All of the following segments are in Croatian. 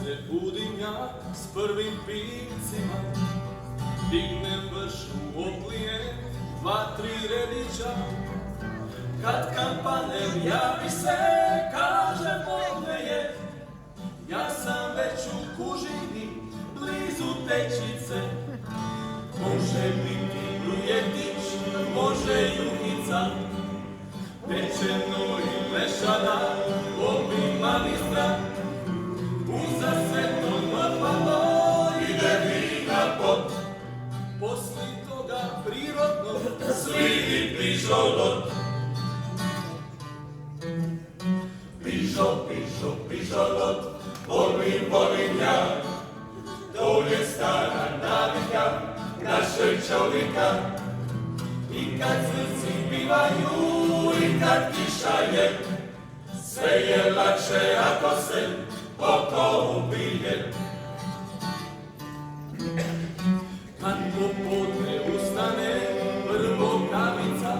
se budim ja s prvim pivcima, dignem vršu, oplijem 2-3 redića. Kad kampanem javi se, kaže podne je, ja sam već u kužini, blizu tečice. Može biti brujetić, može juhica, pečeno i mešana, obi magistra. Uza sve to napalo, ide vina pot. Posli toga prirodno slidi pižolot. Pižolot, volim ja. To je stara navika našeg čovjeka. I kad srci pivaju i kad kiša je, sve je lakše ako se oko ubije. Kad popodne ustane prvo kavica,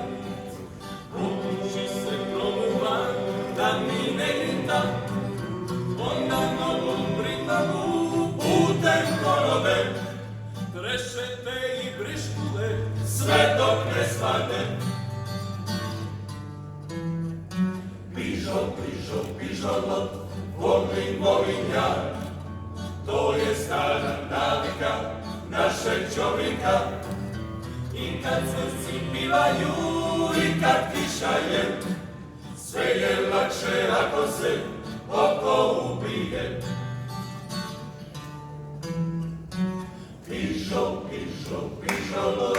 odluči se promuva da mi ne grita. Onda nogom britavu putem korobe, trešete i briškule sve dok ne svade. Pižolot, volim ja. To je stara navika našeg čovjeka. I kad srci pivaju i kad kiša je, sve je lakše ako se oko ubije. Pižolot.